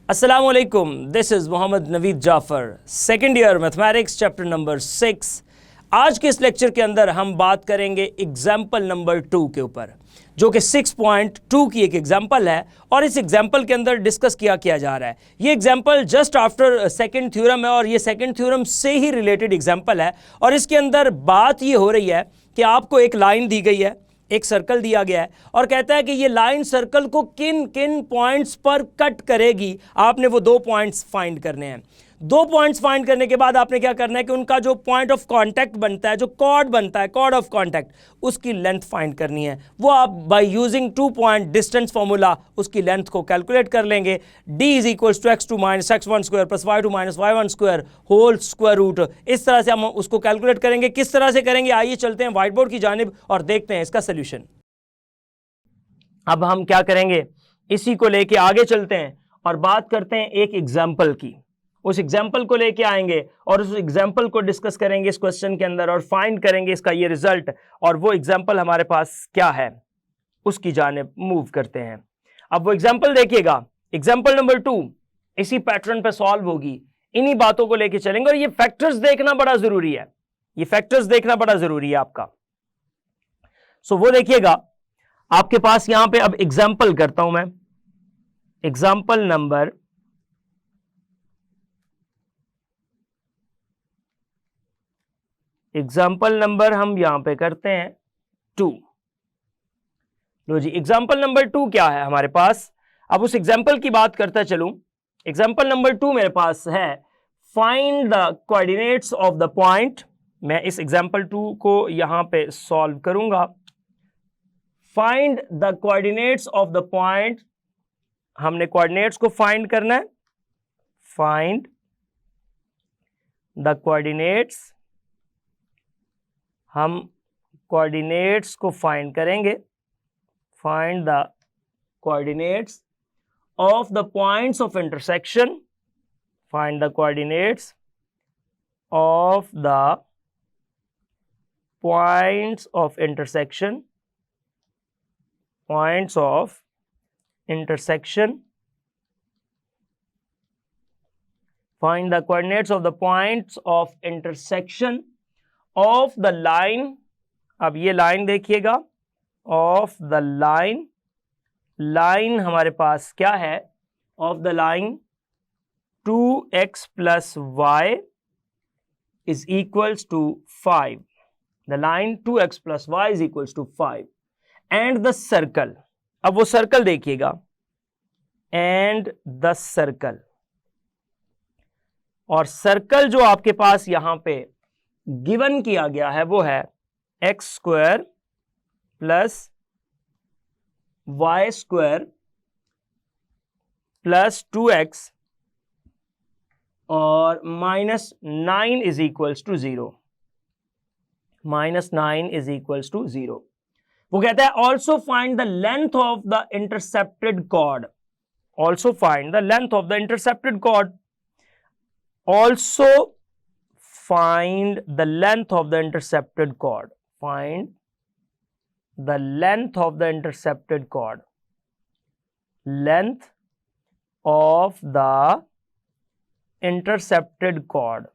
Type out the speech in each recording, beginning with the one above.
अस्सलामुअलैकुम, this is Mohammad Naveed Jafar, second year mathematics chapter number 6। आज के इस लेक्चर के अंदर हम बात करेंगे एग्जाम्पल नंबर 2 के ऊपर, जो कि 6.2 की एक एग्जाम्पल है और इस एग्जाम्पल के अंदर डिस्कस किया जा रहा है। ये example just after second theorem है और ये सेकेंड थ्योरम से ही रिलेटेड एग्जाम्पल है और इसके अंदर बात ये हो रही है कि आपको एक लाइन दी गई है, एक सर्कल दिया गया है और कहता है कि ये लाइन सर्कल को किन किन पॉइंट्स पर कट करेगी। आपने वो 2 पॉइंट्स फाइंड करने हैं। 2 पॉइंट्स फाइंड करने के बाद आपने क्या करना है कि उनका जो पॉइंट ऑफ कांटेक्ट बनता है, जो कॉर्ड बनता है, कॉर्ड ऑफ कांटेक्ट, उसकी लेंथ फाइंड करनी है। वो आप by using 2 point distance formula उसकी लेंथ को कैलकुलेट कर लेंगे। d is equals to x2 minus x1 square plus y2 minus y1 square whole square root. इस तरह से हम उसको कैलकुलेट करेंगे। किस तरह से करेंगे, आइए चलते हैं व्हाइट बोर्ड की जानिब और देखते हैं इसका सोल्यूशन। अब हम क्या करेंगे, इसी को लेके आगे चलते हैं और बात करते हैं एक एग्जाम्पल की। उस एग्जाम्पल को लेके आएंगे और उस एग्जाम्पल को डिस्कस करेंगे इस क्वेश्चन के अंदर और फाइंड करेंगे इसका ये रिजल्ट, और वो एग्जाम्पल हमारे पास क्या है उसकी जानिब मूव करते हैं। अब वो एग्जाम्पल देखिएगा, एग्जाम्पल नंबर 2 इसी पैटर्न पे सॉल्व होगी। इन्हीं बातों को लेके चलेंगे और ये फैक्टर्स देखना बड़ा जरूरी है, ये फैक्टर्स देखना बड़ा जरूरी है आपका। सो वो देखिएगा आपके पास यहां पे। अब एग्जाम्पल करता हूं मैं, एग्जाम्पल नंबर हम यहां पे करते हैं 2। लो जी, एग्जाम्पल नंबर 2 क्या है हमारे पास। अब उस एग्जाम्पल की बात करता चलूं। एग्जाम्पल नंबर 2 मेरे पास है find the coordinates of the point. मैं इस एग्जाम्पल 2 को यहां पे सॉल्व करूंगा। Find the coordinates of the point, हमने कोऑर्डिनेट्स को फाइंड करना है। फाइंड द कोऑर्डिनेट्स, हम कोऑर्डिनेट्स को फाइंड करेंगे। Find the coordinates of the points of intersection. Find the coordinates of the points of intersection, points of intersection. Find the coordinates of the points of intersection of the line. अब ये line देखिएगा, of the line, line हमारे पास क्या है, of the line 2x plus y is equals to 5. The line 2x plus y is equals to 5. And the circle, अब वो circle देखिएगा, एंड द सर्कल, और सर्कल जो आपके पास यहां पे गिवन किया गया है वो है x square plus Y square plus 2x और minus 9 is equals to 0। Minus 9 is equals to 0। वो कहता है also find the length of the intercepted chord. Also find the length of the intercepted chord. Also find the length of the intercepted chord. Find the length of the intercepted chord. Length of the intercepted chord.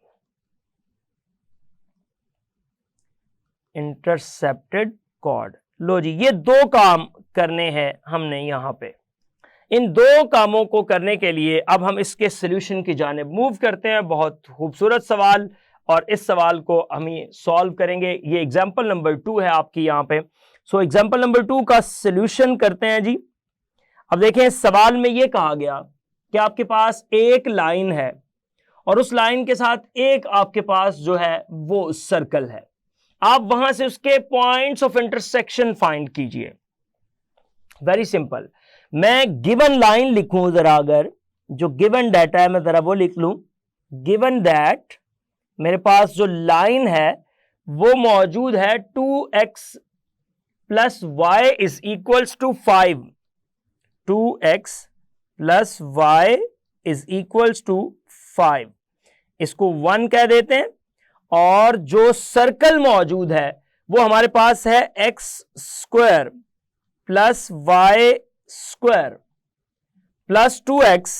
Intercepted chord. लो जी, ये 2 काम करने हैं हमने यहां पे। इन 2 कामों को करने के लिए अब हम इसके सॉल्यूशन की जानिब मूव करते हैं। बहुत खूबसूरत सवाल, और इस सवाल को हम ही सॉल्व करेंगे। ये एग्जाम्पल नंबर 2 है आपकी यहां पे। सो एग्जाम्पल नंबर 2 का सॉल्यूशन करते हैं जी। अब देखें, इस सवाल में ये कहा गया कि आपके पास एक लाइन है और उस लाइन के साथ एक आपके पास जो है वो सर्कल है। आप वहां से उसके पॉइंट्स ऑफ इंटरसेक्शन फाइंड कीजिए। Very simple. मैं गिवन लाइन लिखूं जरा, अगर जो गिवन डाटा है मैं जरा वो लिख लूं। गिवन दैट मेरे पास जो लाइन है वो मौजूद है 2x plus Y is equals to 5। 2x plus Y is equals to 5। इसको 1 कह देते हैं। और जो सर्कल मौजूद है वो हमारे पास है x square plus Y square plus 2x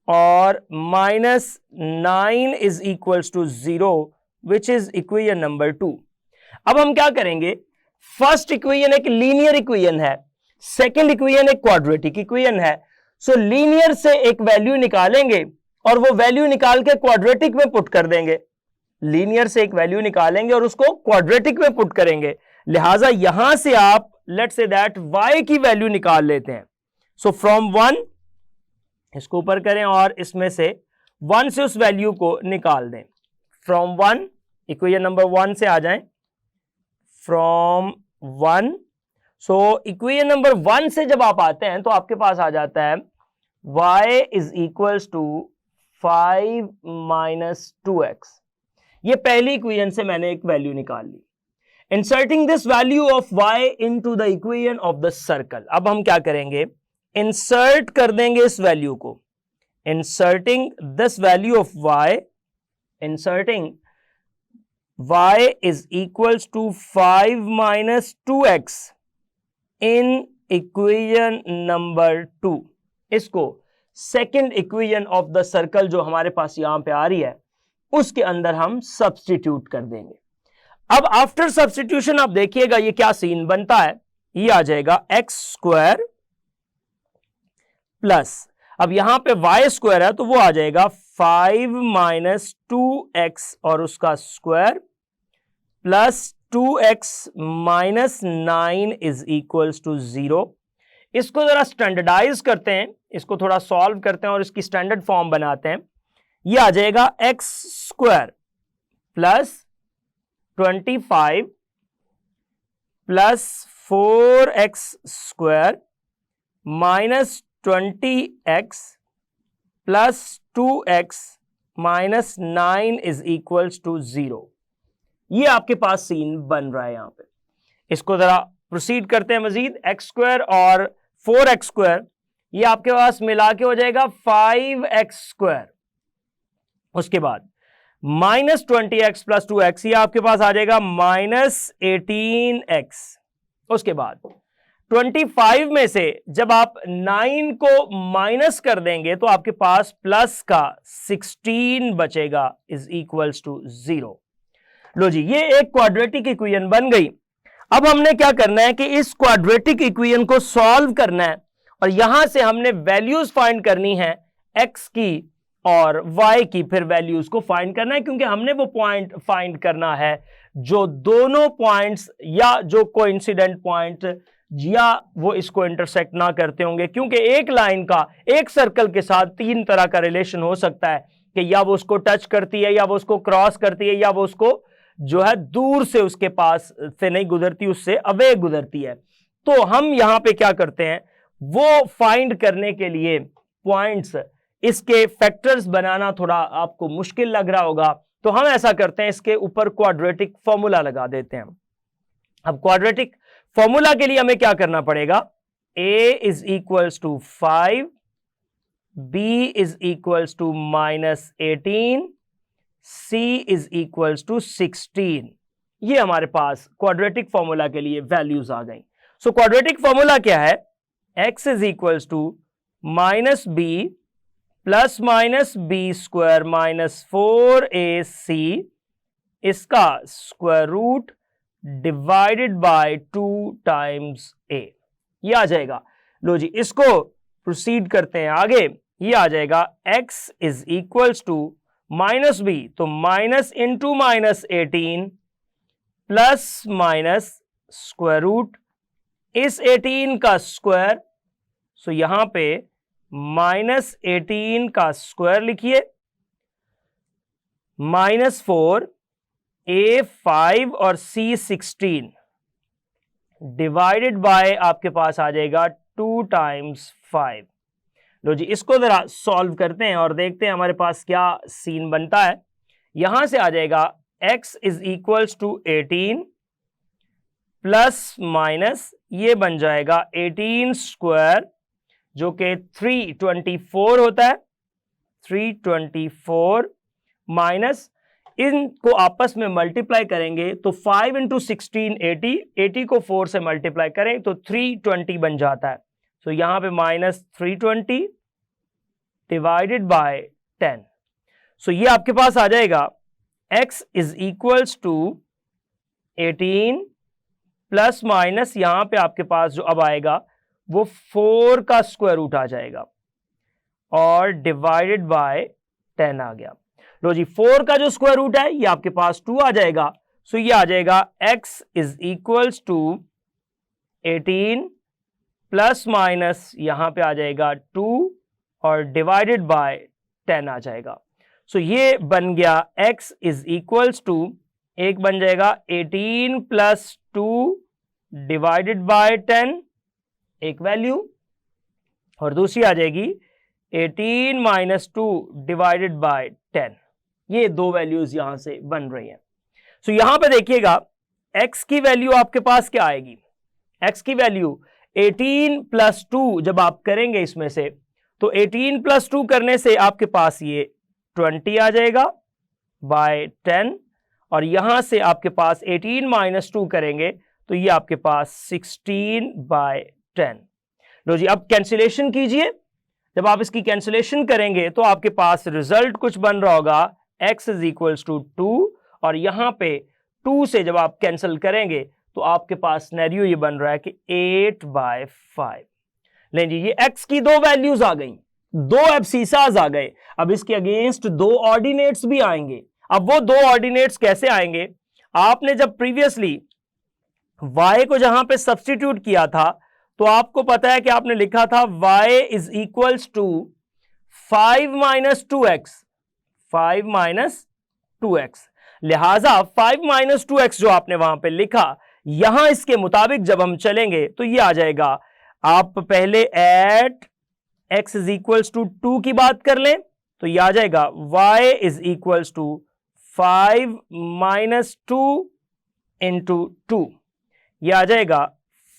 और -9 is equals to 0 which is equation number 2। अब हम क्या करेंगे, फर्स्ट इक्वेशन एक लीनियर इक्वेशन है, सेकंड इक्वेशन एक क्वाड्रेटिक इक्वेशन है। सो लीनियर से एक वैल्यू निकालेंगे और वो वैल्यू निकाल के क्वाड्रेटिक में पुट कर देंगे। लीनियर से एक वैल्यू निकालेंगे और उसको क्वाड्रेटिक में पुट करेंगे। लिहाजा यहां से आप लेट्स से दैट y की वैल्यू निकाल लेते हैं। सो फ्रॉम 1 इसको ऊपर करें और इसमें से 1 से उस वैल्यू को निकाल दें। फ्रॉम 1 इक्वेशन नंबर 1 से आ जाएं, फ्रॉम 1। सो इक्वेशन नंबर 1 से जब आप आते हैं तो आपके पास आ जाता है y is equals to 5 minus 2x। ये पहली इक्वेशन से मैंने एक वैल्यू निकाल ली। Inserting this value of y into the equation of the circle. अब हम क्या करेंगे, इंसर्ट कर देंगे इस वैल्यू को। Inserting this value of y, inserting y is equals to 5 minus 2x in equation number 2। इसको second equation of the circle जो हमारे पास यहां पे आ रही है उसके अंदर हम सब्स्टिट्यूट कर देंगे। अब आफ्टर सब्स्टिट्यूशन आप देखिएगा ये क्या सीन बनता है। ये आ जाएगा एक्स स्क्वायर प्लस, अब यहां पे वाई स्क्वायर है तो वो आ जाएगा 5 माइनस 2x और उसका square plus 2x minus 9 is equals to 0। इसको जरा स्टैंडर्डाइज करते हैं, इसको थोड़ा सॉल्व करते हैं और इसकी स्टैंडर्ड फॉर्म बनाते हैं। ये आ जाएगा X square plus 25 plus 4x square minus 20x plus 2x minus 9 is equals to 0। ये आपके पास सीन बन रहा है यहां पे। इसको जरा प्रोसीड करते हैं मजीद। एक्स स्क्वायर और 4x स्क्वायर ये आपके पास मिला के हो जाएगा 5x स्क्वायर। उसके बाद माइनस 20x प्लस 2x ये आपके पास आ जाएगा माइनस 18x। उसके बाद 25 में से जब आप 9 को माइनस कर देंगे तो आपके पास प्लस का 16 बचेगा इज इक्वल्स टू 0। लो जी, ये एक क्वाड्रेटिक इक्वेशन बन गई। अब हमने क्या करना है कि इस क्वाड्रेटिक इक्वेशन को सॉल्व करना है और यहां से हमने वैल्यूज फाइंड करनी है x की और y की, फिर वैल्यूज को फाइंड करना है क्योंकि हमने वो पॉइंट फाइंड करना है जो दोनों पॉइंट्स या जो कोइंसिडेंट पॉइंट या वो इसको इंटरसेक्ट ना करते होंगे। क्योंकि एक लाइन का एक सर्कल के साथ 3 तरह का रिलेशन हो सकता है कि या वो उसको टच करती है या वो उसको क्रॉस करती है या वो उसको जो है दूर से उसके पास से नहीं गुजरती, उससे अवे गुजरती है। तो हम यहां पे क्या करते हैं, वो फाइंड करने के लिए पॉइंट्स, इसके फैक्टर्स बनाना थोड़ा आपको मुश्किल लग रहा होगा, तो हम ऐसा करते हैं इसके ऊपर क्वाड्रेटिक फॉर्मूला लगा देते हैं। अब क्वाड्रेटिक फॉर्मूला के लिए हमें क्या करना पड़ेगा, a is equals to 5, b is equals to minus 18, c is equals to 16। ये हमारे पास क्वाड्रेटिक फॉर्मूला के लिए वैल्यूज आ गई। सो क्वाड्रेटिक फॉर्मूला क्या है, x is equals to minus b plus minus B square minus 4ac इसका square root divided by 2 times a। ये आ जाएगा। लो जी, इसको प्रोसीड करते हैं आगे। ये आ जाएगा x is equals to minus b, तो minus into minus 18 plus minus square root इस 18 का स्क्वायर। सो यहां पे माइनस 18 का स्क्वायर लिखिए माइनस 4 a 5 और c 16 डिवाइडेड बाय आपके पास आ जाएगा 2 टाइम्स 5। लो जी, इसको जरा सॉल्व करते हैं और देखते हैं हमारे पास क्या सीन बनता है। यहां से आ जाएगा x is equals to 18 plus minus ये बन जाएगा 18 स्क्वायर जो कि 324 होता है, 324 माइनस इनको आपस में मल्टीप्लाई करेंगे तो 5 इंटू 16 80 को 4 से मल्टीप्लाई करें तो 320 बन जाता है। तो यहां पे माइनस 320 डिवाइडेड बाय 10। सो ये आपके पास आ जाएगा x is equals to 18 plus minus यहां पे आपके पास जो अब आएगा वो 4 का स्क्वायर रूट आ जाएगा और डिवाइडेड बाय 10 आ गया। लो जी, 4 का जो स्क्वायर रूट है ये आपके पास 2 आ जाएगा। सो ये आ जाएगा x is equals to 18 plus minus यहां पे आ जाएगा 2 और डिवाइडेड बाय 10 आ जाएगा। सो ये बन गया x इज इक्वल्स टू, एक बन जाएगा 18 प्लस 2 डिवाइडेड बाय 10 एक वैल्यू, और दूसरी आ जाएगी 18 माइनस 2 डिवाइडेड बाय 10। ये दो वैल्यूज यहां से बन रही हैं। सो यहां पे देखिएगा x की वैल्यू आपके पास क्या आएगी, x की वैल्यू 18 प्लस 2 जब आप करेंगे इसमें से, तो 18 प्लस 2 करने से आपके पास ये 20 आ जाएगा बाय 10, और यहां से आपके पास 18 माइनस 2 करेंगे तो ये आपके पास 16 बाय 10। लो जी, अब कैंसिलेशन कीजिए। जब आप इसकी कैंसिलेशन करेंगे तो आपके पास रिजल्ट कुछ बन रहा होगा x इज इक्वल्स टू 2, और यहां पे 2 से जब आप कैंसिल करेंगे तो आपके पास सिनेरियो ये बन रहा है कि 8 बाय 5। लें जी, ये x की दो वैल्यूज आ गई, दो एब्सिसास आ गए। अब इसके अगेंस्ट दो ऑर्डिनेट्स भी आएंगे। अब वो दो ऑर्डिनेट्स कैसे आएंगे, आपने जब प्रीवियसली y को जहां पे सब्स्टिट्यूट किया था तो आपको पता है कि आपने लिखा था y is equals to 5 minus 2x, 5 minus 2x। लिहाजा 5 माइनस 2x जो आपने वहां पे लिखा, यहां इसके मुताबिक जब हम चलेंगे तो ये आ जाएगा, आप पहले at x is equals to 2 की बात कर लें तो ये आ जाएगा y is equals to 5 minus 2 into 2, ये आ जाएगा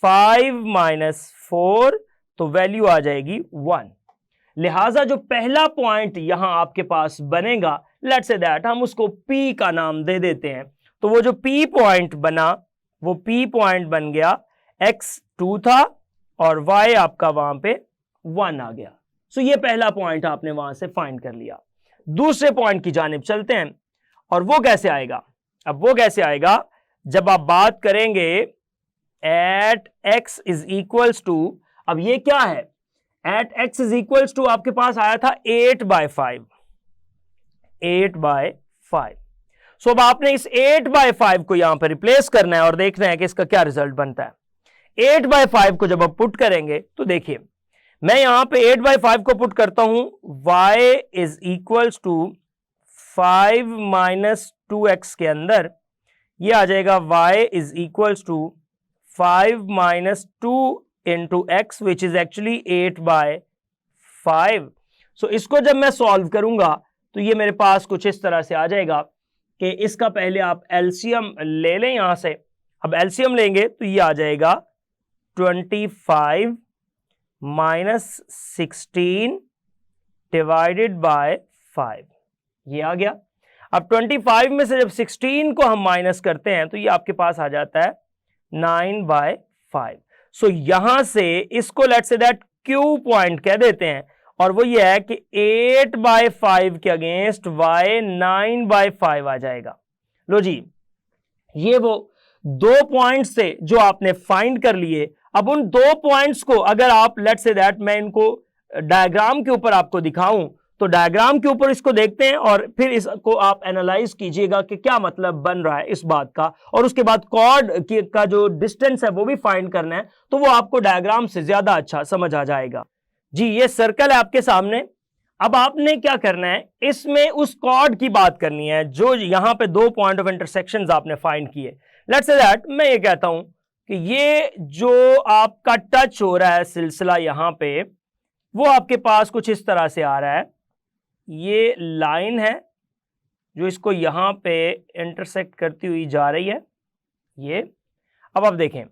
5 माइनस 4, तो वैल्यू आ जाएगी 1। लिहाजा जो पहला पॉइंट यहां आपके पास बनेगा, लेट्स से दैट हम उसको P का नाम दे देते हैं, तो वो जो P पॉइंट बना वो P पॉइंट बन गया x 2 था और y आपका वहां पे 1 आ गया। सो ये पहला पॉइंट आपने वहां से फाइंड कर लिया। दूसरे पॉइंट की जानिब चलते हैं, और वो कैसे आएगा। अब वो कैसे आएगा, जब आप बात करेंगे at x is equals to, अब ये क्या है, at x is equals to आपके पास आया था 8 बाय 5, 8 बाय 5। सो अब आपने इस 8 बाय 5 को यहां पर रिप्लेस करना है और देखना है कि इसका क्या रिजल्ट बनता है। 8 बाय 5 को जब आप पुट करेंगे तो देखिए, मैं यहां पे 8 बाय 5 को पुट करता हूं, y is equals to 5 minus 2x के अंदर ये आ जाएगा y is equals to 5 minus 2 into x which is actually 8 by 5। So इसको जब मैं सॉल्व करूंगा तो ये मेरे पास कुछ इस तरह से आ जाएगा कि इसका पहले आप एलसीएम ले लें यहां से। अब एलसीएम लेंगे तो ये आ जाएगा 25 माइनस 16 डिवाइडेड बाय 5, ये आ गया। अब 25 में से जब 16 को हम माइनस करते हैं तो ये आपके पास आ जाता है 9 बाय 5। सो यहां से इसको let's say that Q point कह देते हैं, और वो ये है कि 8 बाय 5 के अगेंस्ट y 9 बाय 5 आ जाएगा। लो जी, ये वो दो पॉइंट्स थे जो आपने फाइंड कर लिए। अब उन दो पॉइंट्स को अगर आप लेट्स से दैट मैं इनको डायग्राम के ऊपर आपको दिखाऊं तो डायग्राम के ऊपर इसको देखते हैं और फिर इसको आप एनालाइज कीजिएगा कि क्या मतलब बन रहा है इस बात का, और उसके बाद कॉर्ड का जो डिस्टेंस है वो भी फाइंड करना है, तो वो आपको डायग्राम से ज्यादा अच्छा समझ आ जाएगा। जी, ये सर्कल है आपके सामने। अब आपने क्या करना है, इसमें उस कॉर्ड की बात करनी है जो यहां पे दो पॉइंट ऑफ इंटरसेक्शन आपने फाइंड किए। लेट्स से दैट मैं ये कहता हूं कि ये जो आपका टच हो रहा है सिलसिला यहां पे, वो आपके पास कुछ इस तरह से आ रहा है। ये लाइन है जो इसको यहां पे इंटरसेक्ट करती हुई जा रही है, ये। अब आप देखें,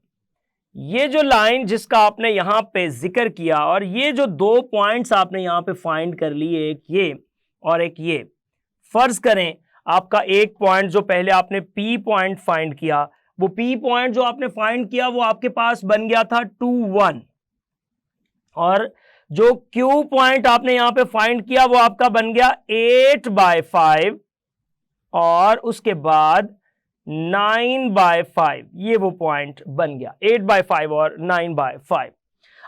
ये जो लाइन जिसका आपने यहां पे जिक्र किया और ये जो दो पॉइंट्स आपने यहां पे फाइंड कर लिए, एक ये और एक ये, फर्ज करें आपका एक पॉइंट जो पहले आपने P पॉइंट फाइंड किया, वो P पॉइंट जो आपने फाइंड किया वो आपके पास बन गया था 2 1, और जो Q पॉइंट आपने यहां पे फाइंड किया वो आपका बन गया 8/5 और उसके बाद 9/5, ये वो पॉइंट बन गया 8/5 और 9/5।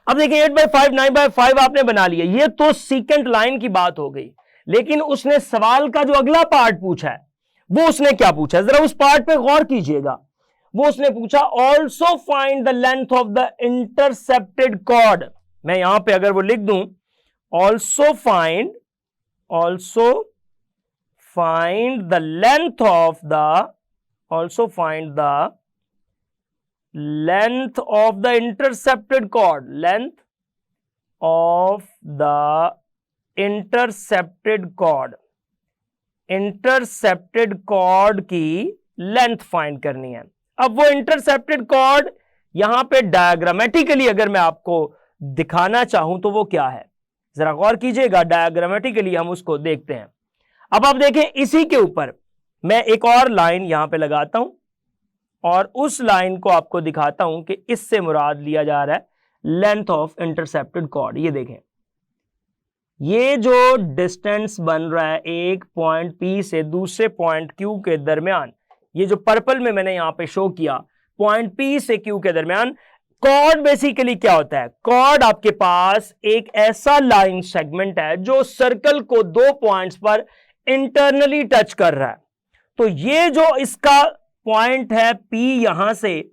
अब देखिए 8/5 9/5 आपने बना लिया, ये तो सीकेंट लाइन की बात हो गई, लेकिन उसने सवाल का जो अगला पार्ट पूछा है वो उसने क्या पूछा है, जरा उस पार्ट पे गौर कीजिएगा। वो उसने पूछा also find the length of the intercepted chord. मैं यहां पे अगर वो लिख दूं also find the length of the intercepted chord, length of the intercepted chord की लेंथ फाइंड करनी है। अब वो इंटरसेप्टेड कॉर्ड यहां पे डायग्रामेटिकली अगर मैं आपको दिखाना चाहूं तो वो क्या है, जरा गौर कीजिएगा। डायग्रामेटिकली हम उसको देखते हैं। अब आप देखें इसी के ऊपर मैं एक और लाइन यहां पे लगाता हूं और उस लाइन को आपको दिखाता हूं कि इससे मुराद लिया जा रहा है लेंथ ऑफ इंटरसेप्टेड कॉर्ड। ये देखें, ये जो डिस्टेंस बन रहा है एक पॉइंट P से दूसरे पॉइंट Q के दरमियान, ये जो पर्पल में मैंने यहां पे शो किया पॉइंट P से Q के दरमियान, कॉर्ड बेसिकली क्या होता है? कॉर्ड आपके पास एक ऐसा लाइन सेगमेंट है जो सर्कल को दो पॉइंट्स पर इंटरनली टच कर रहा है। तो ये जो इसका पॉइंट है P यहां से,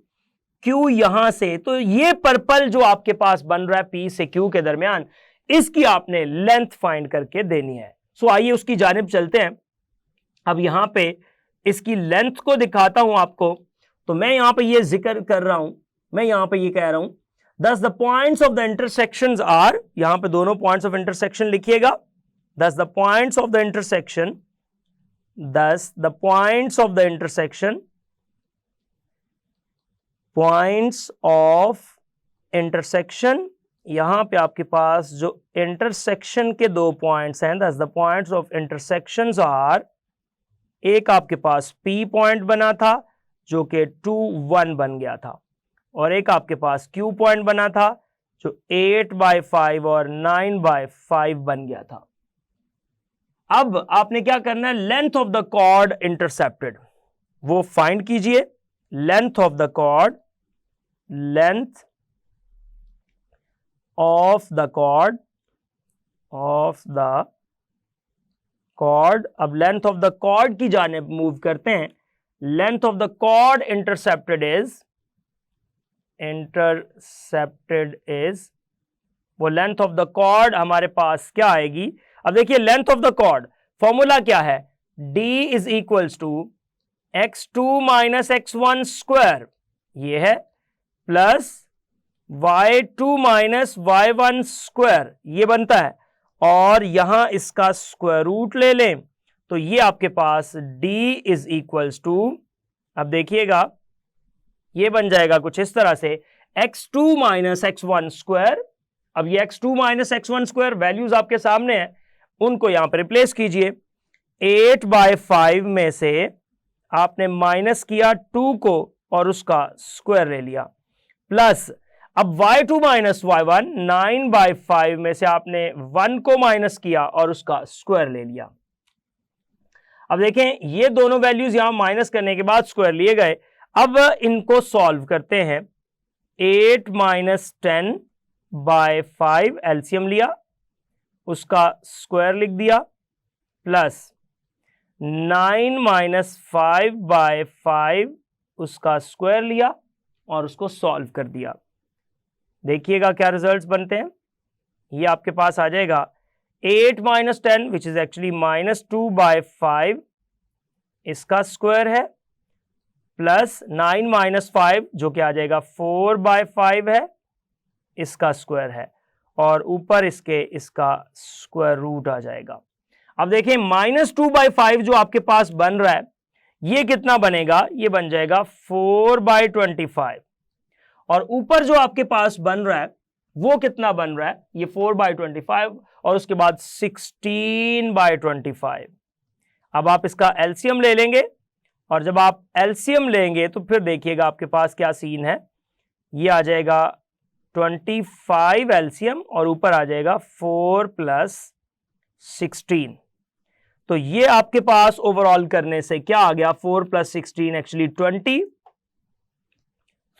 Q यहां से, तो ये पर्पल जो आपके पास बन रहा है P से Q के दरमियान, इसकी आपने लेंथ फाइंड करके देनी है। सो आइए उसकी जानिब चलते हैं। अब यहां पे इसकी लेंथ को दिखाता हूं आपको। तो मैं यहां पे ये जिक्र कर रहा हूं, मैं यहां पे ये कह रहा हूं thus the points of the intersections are, यहां पे दोनों पॉइंट्स ऑफ इंटरसेक्शन लिखिएगा। thus the points of the intersection, यहां पे आपके पास जो इंटरसेक्शन के दो पॉइंट्स हैं, thus the points of intersections are, एक आपके पास P पॉइंट बना था जो कि 2 1 बन गया था, और एक आपके पास Q पॉइंट बना था जो 8/5 और 9/5 बन गया था। अब आपने क्या करना है, length of the chord intercepted वो फाइंड कीजिए। लेंथ ऑफ द कॉर्ड, अब लेंथ ऑफ द कॉर्ड की जानिब मूव करते हैं। Length of the chord intercepted is वो लेंथ ऑफ द कॉर्ड हमारे पास क्या आएगी? अब देखिए length of the chord formula क्या है, d is equals to x2 minus x1 square, ये है, plus y2 minus y1 square, ये बनता है, और यहां इसका स्क्वायर रूट ले लें तो ये आपके पास d इज इक्वल्स टू, अब देखिएगा ये बन जाएगा कुछ इस तरह से, x2 माइनस x1 स्क्वायर। अब ये x2 minus x1 square values आपके सामने हैं, उनको यहां पर रिप्लेस कीजिए। 8/5 में से आपने माइनस किया 2 को और उसका स्क्वायर ले लिया, प्लस अब y2 माइनस y1, 9/5 में से आपने 1 को माइनस किया और उसका स्क्वायर ले लिया। अब देखें ये दोनों वैल्यूज यहां माइनस करने के बाद स्क्वायर लिए गए। अब इनको सॉल्व करते हैं। 8 माइनस 10/5 एलसीएम लिया, उसका स्क्वायर लिख दिया, प्लस 9 माइनस 5/5 उसका स्क्वायर लिया और उसको सॉल्व कर दिया। देखिएगा क्या रिजल्ट्स बनते हैं। ये आपके पास आ जाएगा 8 minus 10 which is actually minus 2/5, इसका स्क्वायर है, प्लस 9 माइनस 5 जो कि आ जाएगा 4/5 है, इसका स्क्वायर है, और ऊपर इसका स्क्वायर रूट आ जाएगा। अब देखिए माइनस 2/5 जो आपके पास बन रहा है ये कितना बनेगा, ये बन जाएगा 4/25, और ऊपर जो आपके पास बन रहा है वो कितना बन रहा है, ये 4/25 और उसके बाद 16/25। अब आप इसका एलसीएम ले लेंगे, और जब आप एलसीएम लेंगे तो फिर देखिएगा आपके पास क्या सीन है। ये आ जाएगा 25 एलसीएम और ऊपर आ जाएगा 4 + 16। तो ये आपके पास ओवरऑल करने से क्या आ गया, 4 + 16 एक्चुअली 20।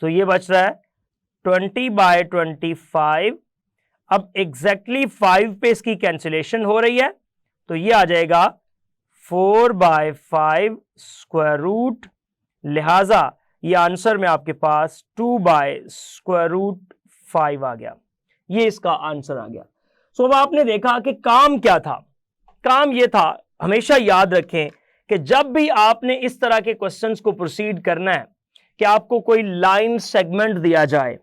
तो ये बच रहा है 20/25। अब एग्जैक्टली 5 पे इसकी कैंसिलेशन हो रही है, तो ये आ जाएगा 4/5 स्क्वायर रूट, लिहाजा ये आंसर में आपके पास 2/√5 आ गया। ये इसका आंसर आ गया। सो अब आपने देखा कि काम क्या था। काम ये था, हमेशा याद रखें कि जब भी आपने इस तरह के क्वेश्चंस को प्रोसीड करना है कि आपको कोई लाइन सेगमेंट दिया जाए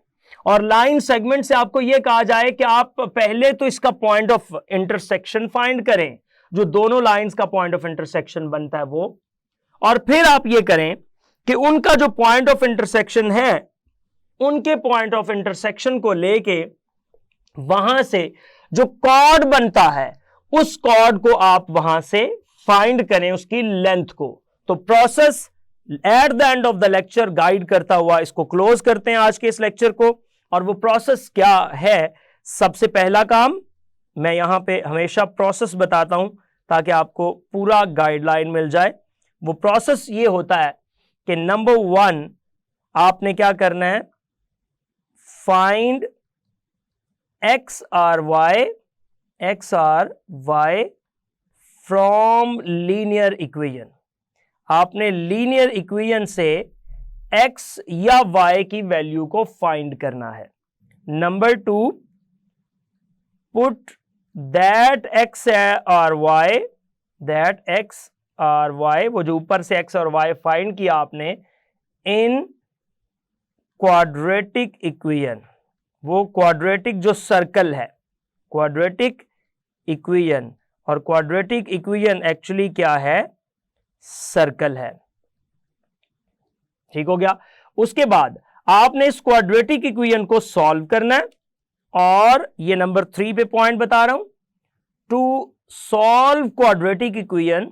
और लाइन सेगमेंट से आपको यह कहा जाए कि आप पहले तो इसका पॉइंट ऑफ इंटरसेक्शन फाइंड करें, जो दोनों लाइंस का पॉइंट ऑफ इंटरसेक्शन बनता है वो, और फिर आप ये करें कि उनका जो पॉइंट ऑफ इंटरसेक्शन है, उनके पॉइंट ऑफ इंटरसेक्शन को लेके वहां से जो कॉर्ड बनता है उस कॉर्ड को आप वहां से फाइंड करें, उसकी लेंथ को। तो process at the end of the lecture guide करता हुआ इसको क्लोज करते हैं आज के इस लेक्चर को। और वो प्रोसेस क्या है, सबसे पहला काम, मैं यहां पे हमेशा प्रोसेस बताता हूं ताकि आपको पूरा गाइडलाइन मिल जाए। वो प्रोसेस ये होता है कि नंबर 1 आपने क्या करना है, फाइंड x और y फ्रॉम लीनियर इक्वेशन। आपने लीनियर इक्वेशन से x या y की वैल्यू को फाइंड करना है। नंबर 2, पुट दैट x और y, वो जो ऊपर से x और y फाइंड किया आपने, इन क्वाड्रेटिक इक्वेशन। वो क्वाड्रेटिक जो सर्कल है, क्वाड्रेटिक इक्वेशन, और क्वाड्रेटिक इक्वेशन एक्चुअली क्या है, सर्कल है। ठीक हो गया। उसके बाद आपने इस क्वाड्रेटिक इक्वेशन को सॉल्व करना है, और ये नंबर 3 पे पॉइंट बता रहा हूं, to solve quadratic equation,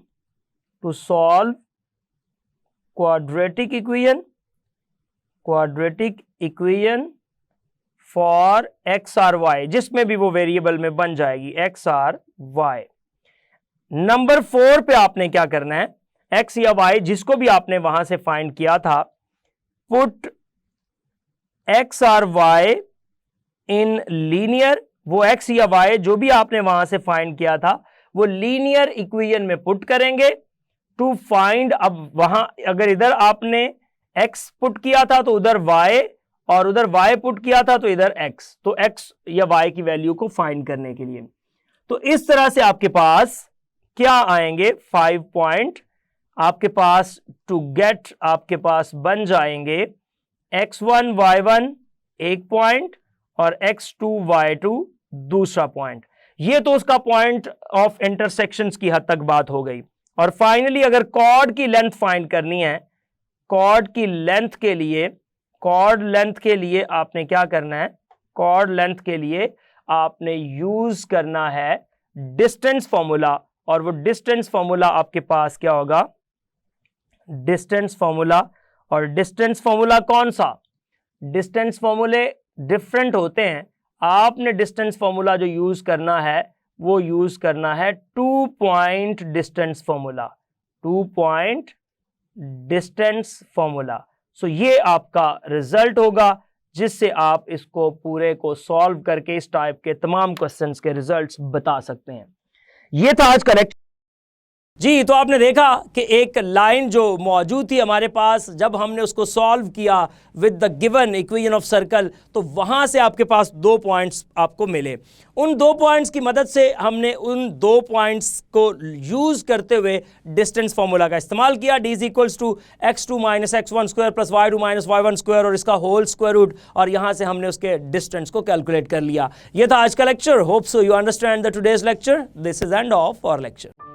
to solve quadratic equation for x और वाई, जिसमें भी वो वेरिएबल में बन जाएगी एक्स और वाई। नंबर 4 पे आपने क्या करना है, एक्स या वाई जिसको भी आपने वहां से फाइंड किया था, पुट एक्स और वाई इन लीनियर, वो एक्स या वाई जो भी आपने वहां से फाइंड किया था वो लीनियर इक्वेशन में पुट करेंगे टू फाइंड। अब वहां अगर इधर आपने x पुट किया था तो उधर y, और उधर y पुट किया था तो इधर x, तो x या y की वैल्यू को फाइंड करने के लिए। तो इस तरह से आपके पास क्या आएंगे, 5 पॉइंट आपके पास टू गेट, आपके पास बन जाएंगे x1 y1 एक पॉइंट और x2 y2 दूसरा पॉइंट। ये तो उसका पॉइंट ऑफ इंटरसेक्शंस की हद तक बात हो गई। और फाइनली अगर कॉर्ड की लेंथ फाइंड करनी है, कॉर्ड की लेंथ के लिए, कॉर्ड लेंथ के लिए आपने क्या करना है, कॉर्ड लेंथ के लिए आपने यूज करना है डिस्टेंस फॉर्मूला। और वो डिस्टेंस फॉर्मूला आपके पास क्या होगा, डिस्टेंस फॉर्मूला। और डिस्टेंस फॉर्मूला कौन सा, डिस्टेंस फॉर्मूले डिफरेंट होते हैं। आपने डिस्टेंस फॉर्मूला जो यूज करना है वो यूज करना है 2 point distance formula, 2 point distance formula. So ये आपका रिजल्ट होगा जिससे आप इसको पूरे को सॉल्व करके इस टाइप के तमाम क्वेश्चंस के रिजल्ट्स बता सकते हैं। ये था आज का लेक्चर। जी, तो आपने देखा कि एक लाइन जो मौजूद थी हमारे पास, जब हमने उसको सॉल्व किया with the given equation of circle, तो वहां से आपके पास 2 पॉइंट्स आपको मिले। उन 2 पॉइंट्स की मदद से हमने उन 2 पॉइंट्स को यूज करते हुए डिस्टेंस फॉर्मूला का इस्तेमाल किया, d = x2 - x1² + y2 - y1² और इसका होल स्क्वायर रूट, और यहां से हमने उसके डिस्टेंस को कैलकुलेट कर लिया। यह था आज का lecture. Hope so you understand the today's lecture. This is end of our lecture.